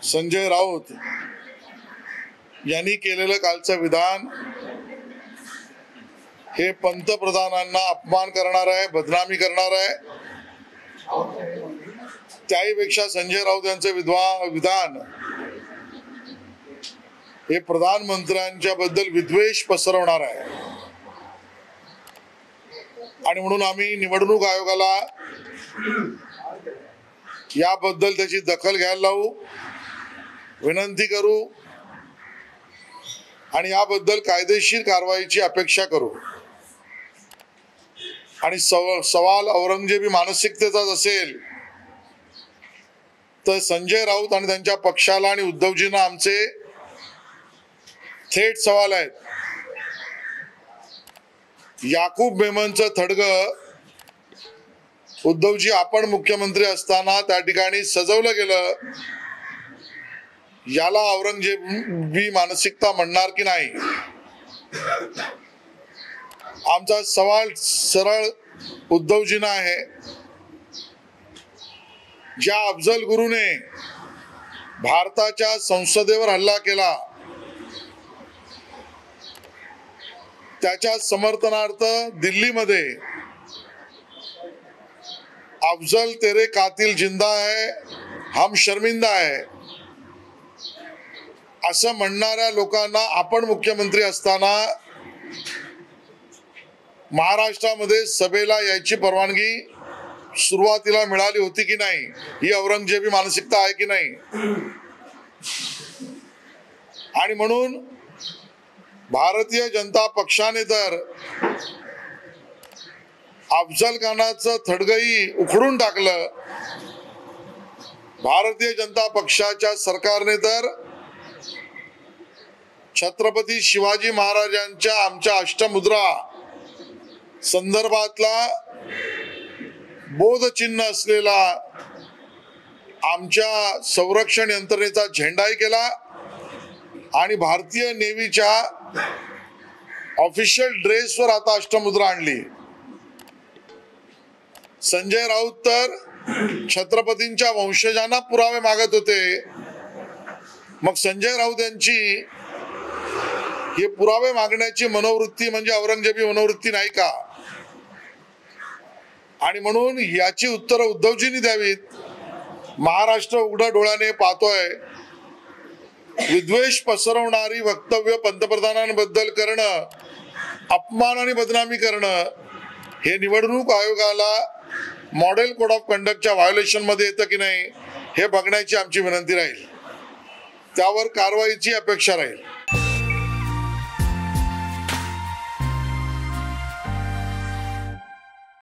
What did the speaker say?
संजय राऊत यांनी केलेलं कालचं विधान हे पंतप्रधानांना अपमान करणार आहे, बदनामी करणार आहे। त्याहीपेक्षा संजय राऊत यांचे विधान हे प्रधानमंत्र्यांच्या बद्दल विद्वेष पसरवणार आहे आणि म्हणून आम्ही निवडणूक आयोगाला याबद्दल त्याची दखल घ्यायला लावू, विनंती करू आणि याबद्दल कायदेशीर कारवाईची अपेक्षा करू। आणि सवाल औरंगजेबी मानसिकतेचाच असेल तर संजय राऊत आणि त्यांच्या पक्षाला आणि उद्धवजींना आमचे थेट सवाल आहेत। याकूब मेमनचं थडगं उद्धवजी आपण मुख्यमंत्री असताना त्या ठिकाणी सजवलं गेलं, याला औरंगजेबी मानसिकता म्हणणार की नाही? आमचा सवाल सरळ उद्धवजींना आहे। ज्या अफजल गुरुने भारताच्या संसदेवर हल्ला केला त्याच्या समर्थनार्थ दिल्लीमध्ये अफजल तेरे कातिल जिंदा है, हम शर्मिंदा है असं म्हणणाऱ्या लोकांना आपण मुख्यमंत्री असताना महाराष्ट्रामध्ये सभेला यायची परवानगी सुरुवातीला मिळाली होती की नाही? ही औरंगजेबी मानसिकता आहे की नाही? आणि म्हणून भारतीय जनता पक्षाने तर अफजल खानाचं थडगही उखडून टाकलं, भारतीय जनता पक्षाच्या सरकारने तर छत्रपती शिवाजी महाराजांच्या आमच्या अष्टमुद्रा संदर्भातला बोधचिन्ह असलेला आमच्या संरक्षण यंत्रणेचा झेंडाही केला आणि भारतीय नेव्हीच्या ऑफिशियल ड्रेसवर आता अष्टमुद्रा आणली। संजय राऊत तर छत्रपतींच्या वंशजांना पुरावे मागत होते, मग संजय राऊत यांची हे पुरावे मागण्याची मनोवृत्ती म्हणजे औरंगजेबी मनोवृत्ती नाही का? आणि म्हणून याची उत्तरं उद्धवजींनी द्यावीत। महाराष्ट्र उघड्या डोळ्याने पाहतोय, विद्वेष पसरवणारी वक्तव्य पंतप्रधानांबद्दल करणं, अपमान आणि बदनामी करणं हे निवडणूक आयोगाला मॉडेल कोड ऑफ कंडक्टच्या व्हायोलेशन मध्ये येतं की नाही हे बघण्याची आमची विनंती राहील, त्यावर कारवाईची अपेक्षा राहील।